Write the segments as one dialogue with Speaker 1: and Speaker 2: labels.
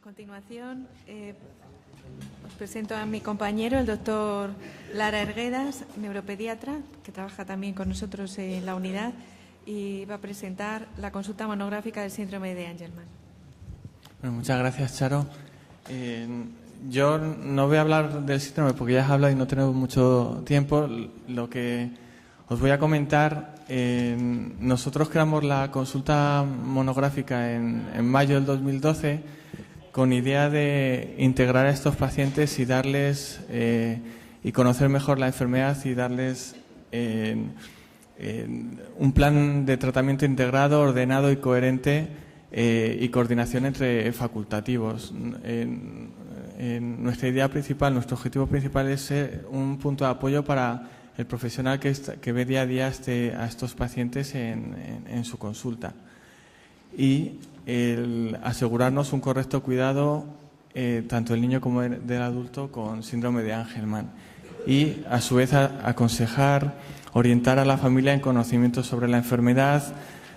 Speaker 1: continuación, os presento a mi compañero, el doctor Lara Erguedas, neuropediatra, que trabaja también con nosotros en la unidad y va a presentar la consulta monográfica del síndrome de Angelman.
Speaker 2: Bueno, muchas gracias, Charo. Yo no voy a hablar del síndrome porque ya has hablado y no tenemos mucho tiempo. Lo que os voy a comentar, nosotros creamos la consulta monográfica en mayo del 2012 con idea de integrar a estos pacientes y darles y conocer mejor la enfermedad y darles un plan de tratamiento integrado, ordenado y coherente y coordinación entre facultativos. Nuestra idea principal, nuestro objetivo principal es ser un punto de apoyo para el profesional que ve día a día a estos pacientes en su consulta y el asegurarnos un correcto cuidado tanto del niño como del adulto con síndrome de Angelman y a su vez aconsejar, orientar a la familia en conocimientos sobre la enfermedad,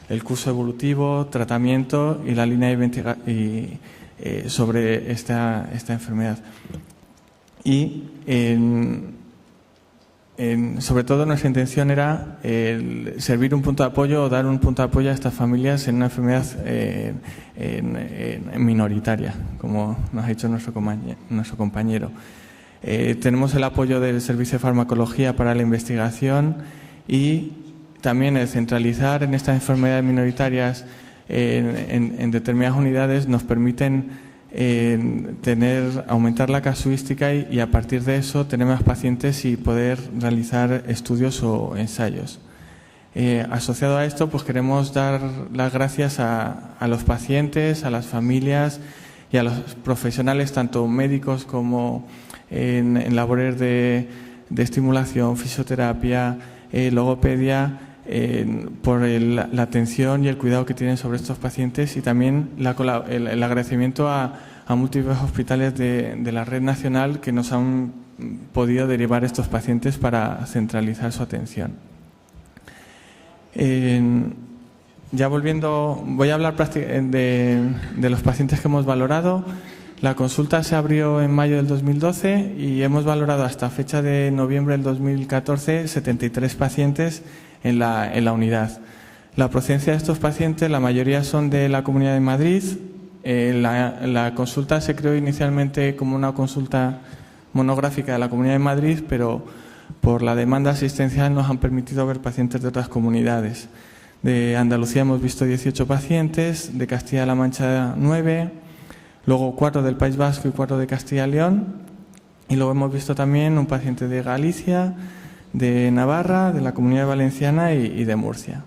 Speaker 2: el curso evolutivo, tratamiento y la línea de investigación sobre esta enfermedad. Y sobre todo nuestra intención era servir un punto de apoyo o dar un punto de apoyo a estas familias en una enfermedad minoritaria, como nos ha dicho nuestro compañero. Tenemos el apoyo del Servicio de Farmacología para la investigación y también el centralizar en estas enfermedades minoritarias en determinadas unidades nos permiten aumentar la casuística y a partir de eso tener más pacientes y poder realizar estudios o ensayos. Asociado a esto, pues queremos dar las gracias a los pacientes, a las familias y a los profesionales, tanto médicos como en labores de estimulación, fisioterapia, logopedia, por la atención y el cuidado que tienen sobre estos pacientes y también el agradecimiento a múltiples hospitales de la red nacional que nos han podido derivar estos pacientes para centralizar su atención. Ya volviendo, voy a hablar de los pacientes que hemos valorado. La consulta se abrió en mayo del 2012 y hemos valorado hasta fecha de noviembre del 2014 73 pacientes en la unidad. La procedencia de estos pacientes, la mayoría son de la Comunidad de Madrid. La consulta se creó inicialmente como una consulta monográfica de la Comunidad de Madrid, pero por la demanda asistencial nos han permitido ver pacientes de otras comunidades. De Andalucía hemos visto 18 pacientes, de Castilla-La Mancha 9, luego 4 del País Vasco y 4 de Castilla y León, y luego hemos visto también un paciente de Galicia, de Navarra, de la Comunidad Valenciana y de Murcia.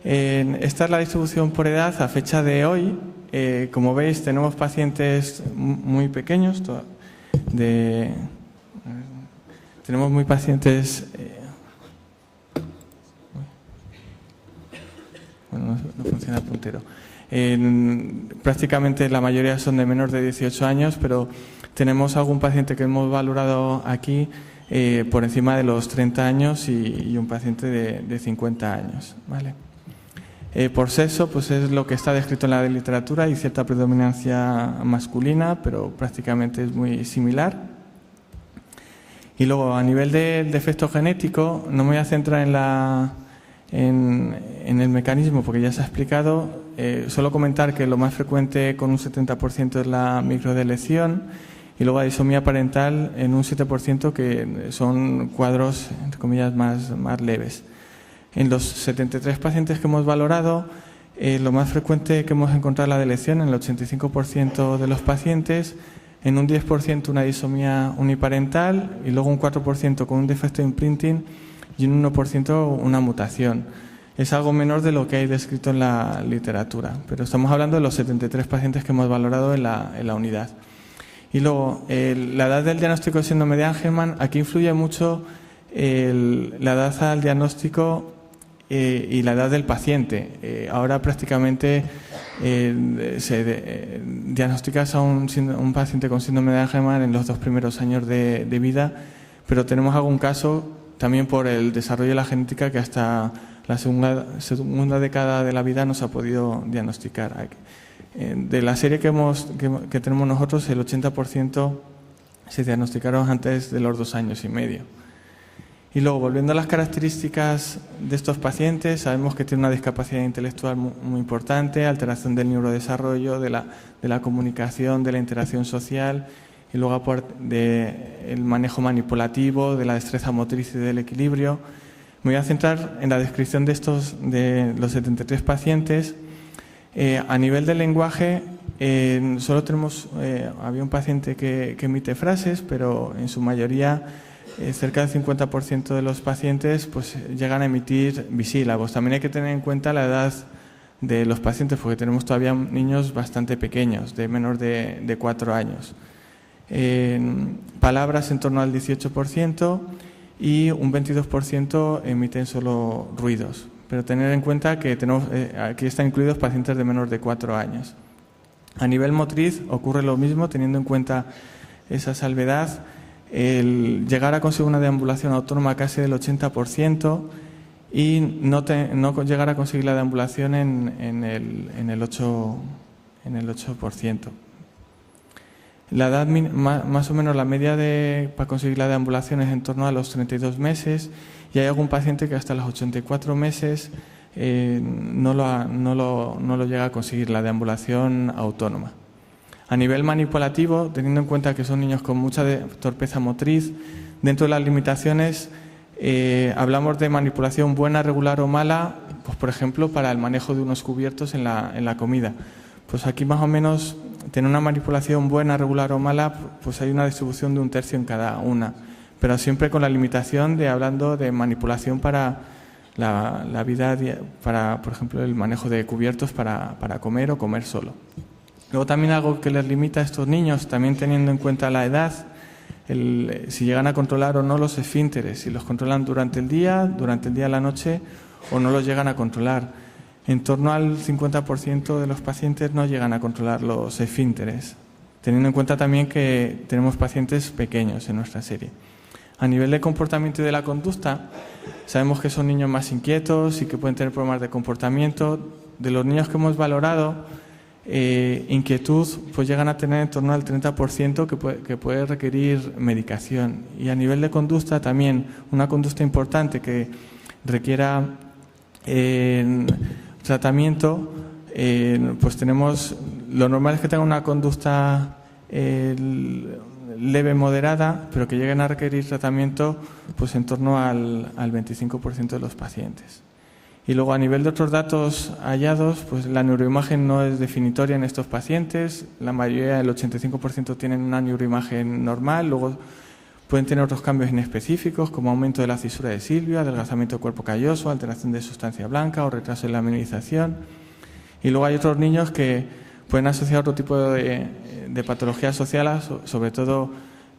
Speaker 2: Esta es la distribución por edad a fecha de hoy. Como veis, tenemos pacientes muy pequeños. Tenemos muy pacientes... bueno, no funciona el puntero. Prácticamente la mayoría son de menor de 18 años, pero tenemos algún paciente que hemos valorado aquí por encima de los 30 años y un paciente de 50 años. ¿Vale? Por sexo, pues es lo que está descrito en la literatura, hay cierta predominancia masculina, pero prácticamente es muy similar. Y luego, a nivel de defecto genético, no me voy a centrar en el mecanismo porque ya se ha explicado. Solo comentar que lo más frecuente con un 70% es la microdelección y luego la disomía parental en un 7% que son cuadros, entre comillas, más leves. En los 73 pacientes que hemos valorado, lo más frecuente que hemos encontrado la delección en el 85% de los pacientes, en un 10% una disomía uniparental y luego un 4% con un defecto de imprinting y un 1% una mutación. Es algo menor de lo que hay descrito en la literatura, pero estamos hablando de los 73 pacientes que hemos valorado en la unidad. Y luego, la edad del diagnóstico de síndrome de Angelman, aquí influye mucho la edad al diagnóstico y la edad del paciente. Ahora prácticamente diagnosticas a un paciente con síndrome de Angelman en los 2 primeros años de vida, pero tenemos algún caso también por el desarrollo de la genética que hasta la segunda década de la vida no se ha podido diagnosticar. De la serie que tenemos nosotros, el 80% se diagnosticaron antes de los 2 años y medio. Y luego, volviendo a las características de estos pacientes, sabemos que tienen una discapacidad intelectual muy importante, alteración del neurodesarrollo, de la comunicación, de la interacción social, y luego del manejo manipulativo, de la destreza motriz y del equilibrio. Me voy a centrar en la descripción de los 73 pacientes. A nivel del lenguaje, solo tenemos, había un paciente que emite frases, pero en su mayoría, cerca del 50% de los pacientes pues, llegan a emitir bisílabos. También hay que tener en cuenta la edad de los pacientes, porque tenemos todavía niños bastante pequeños, de menos de 4 años. Palabras en torno al 18% y un 22% emiten solo ruidos. Pero tener en cuenta que aquí están incluidos pacientes de menos de 4 años. A nivel motriz ocurre lo mismo, teniendo en cuenta esa salvedad. El llegar a conseguir una deambulación autónoma casi del 80% y no llegar a conseguir la deambulación en el 8%. La edad, más o menos la media para conseguir la deambulación es en torno a los 32 meses y hay algún paciente que hasta los 84 meses no lo llega a conseguir la deambulación autónoma. A nivel manipulativo, teniendo en cuenta que son niños con mucha torpeza motriz, dentro de las limitaciones hablamos de manipulación buena, regular o mala, pues por ejemplo para el manejo de unos cubiertos en la comida. Pues aquí más o menos tener una manipulación buena, regular o mala, pues hay una distribución de 1/3 en cada una, pero siempre con la limitación de hablando de manipulación para la vida, para por ejemplo el manejo de cubiertos para comer o comer solo. Luego también algo que les limita a estos niños, también teniendo en cuenta la edad, si llegan a controlar o no los esfínteres, si los controlan durante el día a la noche o no los llegan a controlar. En torno al 50% de los pacientes no llegan a controlar los esfínteres, teniendo en cuenta también que tenemos pacientes pequeños en nuestra serie. A nivel de comportamiento y de la conducta, sabemos que son niños más inquietos y que pueden tener problemas de comportamiento. De los niños que hemos valorado, inquietud pues llegan a tener en torno al 30% que puede requerir medicación. Y a nivel de conducta también, una conducta importante que requiera tratamiento, pues tenemos, lo normal es que tengan una conducta leve, moderada, pero que lleguen a requerir tratamiento pues en torno al 25% de los pacientes. Y luego a nivel de otros datos hallados, pues la neuroimagen no es definitoria en estos pacientes, la mayoría, el 85% tienen una neuroimagen normal, luego pueden tener otros cambios inespecíficos como aumento de la cisura de Sylvia, adelgazamiento del cuerpo calloso, alteración de sustancia blanca o retraso en la mineralización. Y luego hay otros niños que pueden asociar otro tipo de patologías sociales, sobre todo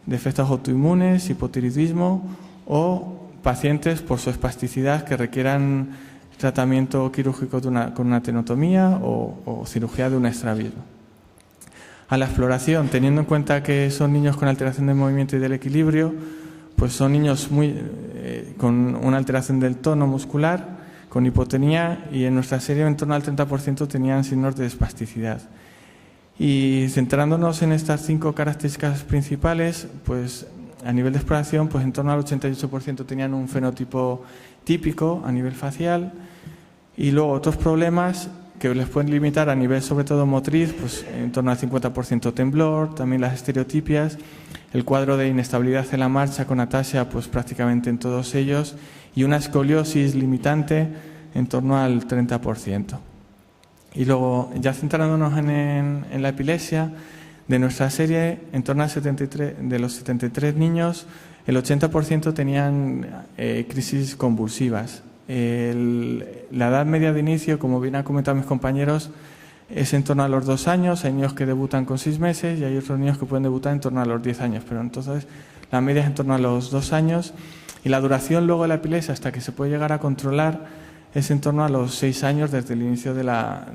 Speaker 2: defectos autoinmunes, hipotiroidismo o pacientes por su espasticidad que requieran tratamiento quirúrgico con una tenotomía o cirugía de un estrabismo. A la exploración, teniendo en cuenta que son niños con alteración del movimiento y del equilibrio, pues son niños con una alteración del tono muscular, con hipotonía, y en nuestra serie en torno al 30% tenían signos de espasticidad. Y centrándonos en estas 5 características principales, pues a nivel de exploración, pues en torno al 88% tenían un fenotipo típico a nivel facial, y luego otros problemas que les pueden limitar a nivel sobre todo motriz, pues en torno al 50% temblor, también las estereotipias, el cuadro de inestabilidad en la marcha con ataxia pues prácticamente en todos ellos, y una escoliosis limitante en torno al 30%. Y luego, ya centrándonos en la epilepsia, de nuestra serie, en torno a de los 73 niños, el 80% tenían crisis convulsivas. La edad media de inicio, como bien han comentado mis compañeros, es en torno a los 2 años. Hay niños que debutan con 6 meses y hay otros niños que pueden debutar en torno a los 10 años. Pero entonces la media es en torno a los 2 años y la duración luego de la epilepsia hasta que se puede llegar a controlar es en torno a los 6 años desde el inicio de la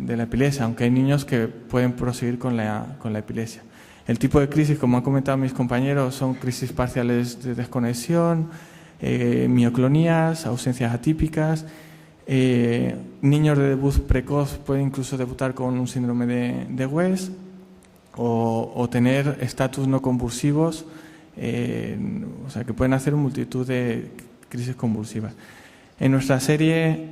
Speaker 2: epilepsia, aunque hay niños que pueden proseguir con la epilepsia. El tipo de crisis, como han comentado mis compañeros, son crisis parciales de desconexión, mioclonías, ausencias atípicas, Niños de debut precoz pueden incluso debutar con un síndrome de West o tener estatus no convulsivos, o sea, que pueden hacer multitud de crisis convulsivas. En nuestra serie,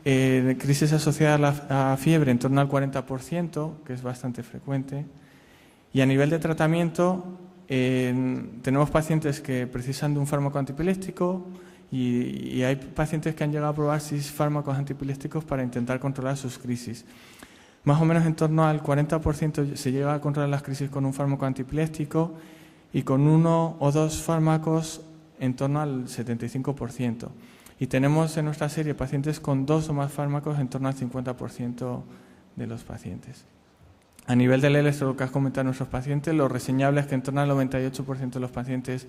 Speaker 2: crisis asociadas a fiebre en torno al 40%, que es bastante frecuente. Y a nivel de tratamiento, tenemos pacientes que precisan de un fármaco antiepiléptico y hay pacientes que han llegado a probar 6 fármacos antiepilépticos para intentar controlar sus crisis. Más o menos en torno al 40% se llega a controlar las crisis con un fármaco antiepiléptico y con 1 o 2 fármacos en torno al 75%. Y tenemos en nuestra serie pacientes con 2 o más fármacos en torno al 50% de los pacientes. A nivel del electro, lo que has comentado nuestros pacientes, lo reseñable es que en torno al 98% de los pacientes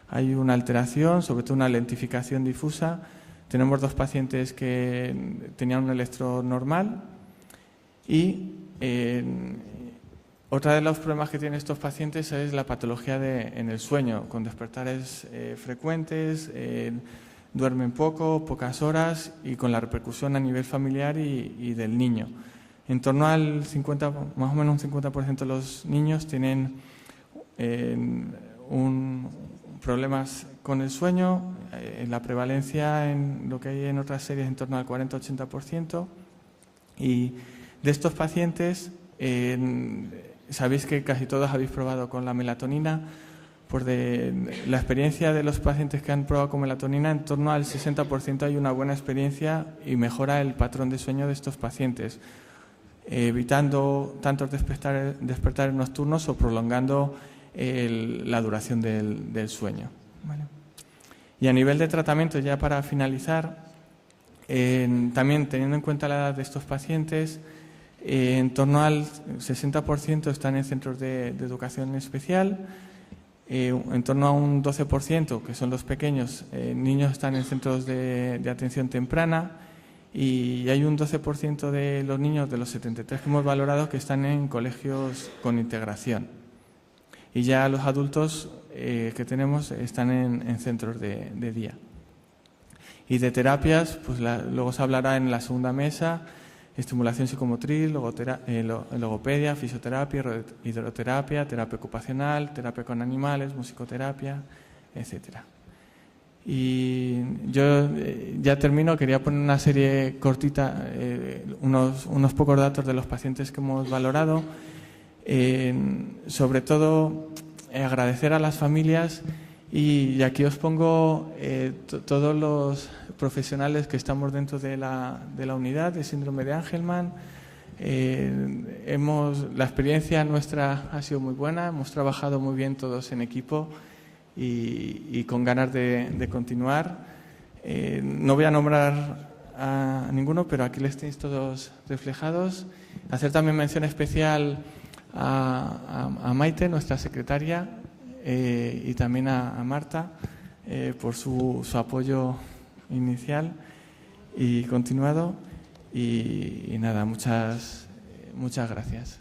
Speaker 2: hay una alteración, sobre todo una lentificación difusa. Tenemos 2 pacientes que tenían un electro normal y otra de los problemas que tienen estos pacientes es la patología en el sueño, con despertares frecuentes, duermen poco, pocas horas y con la repercusión a nivel familiar y del niño. En torno al 50, más o menos un 50% de los niños tienen problemas con el sueño. La prevalencia en lo que hay en otras series en torno al 40-80%. Y de estos pacientes, sabéis que casi todos habéis probado con la melatonina. Por la experiencia de los pacientes que han probado con melatonina, en torno al 60% hay una buena experiencia y mejora el patrón de sueño de estos pacientes, evitando tantos despertares nocturnos o prolongando la duración del sueño. ¿Vale? Y a nivel de tratamiento, ya para finalizar, también teniendo en cuenta la edad de estos pacientes, en torno al 60% están en centros de educación especial, en torno a un 12%, que son los pequeños, niños están en centros de atención temprana y hay un 12% de los niños de los 73 que hemos valorado que están en colegios con integración. Y ya los adultos que tenemos están en centros de día. Y de terapias, pues luego se hablará en la segunda mesa: estimulación psicomotriz, logopedia, fisioterapia, hidroterapia, terapia ocupacional, terapia con animales, musicoterapia, etcétera. Y yo ya termino, quería poner una serie cortita, unos pocos datos de los pacientes que hemos valorado. Sobre todo, agradecer a las familias y aquí os pongo todos los profesionales que estamos dentro de la unidad de síndrome de Angelman. La experiencia nuestra ha sido muy buena, hemos trabajado muy bien todos en equipo y con ganas de continuar. No voy a nombrar a ninguno, pero aquí les tenéis todos reflejados. Hacer también mención especial a Maite, nuestra secretaria, y también a Marta por su apoyo inicial y continuado. Y nada, muchas gracias.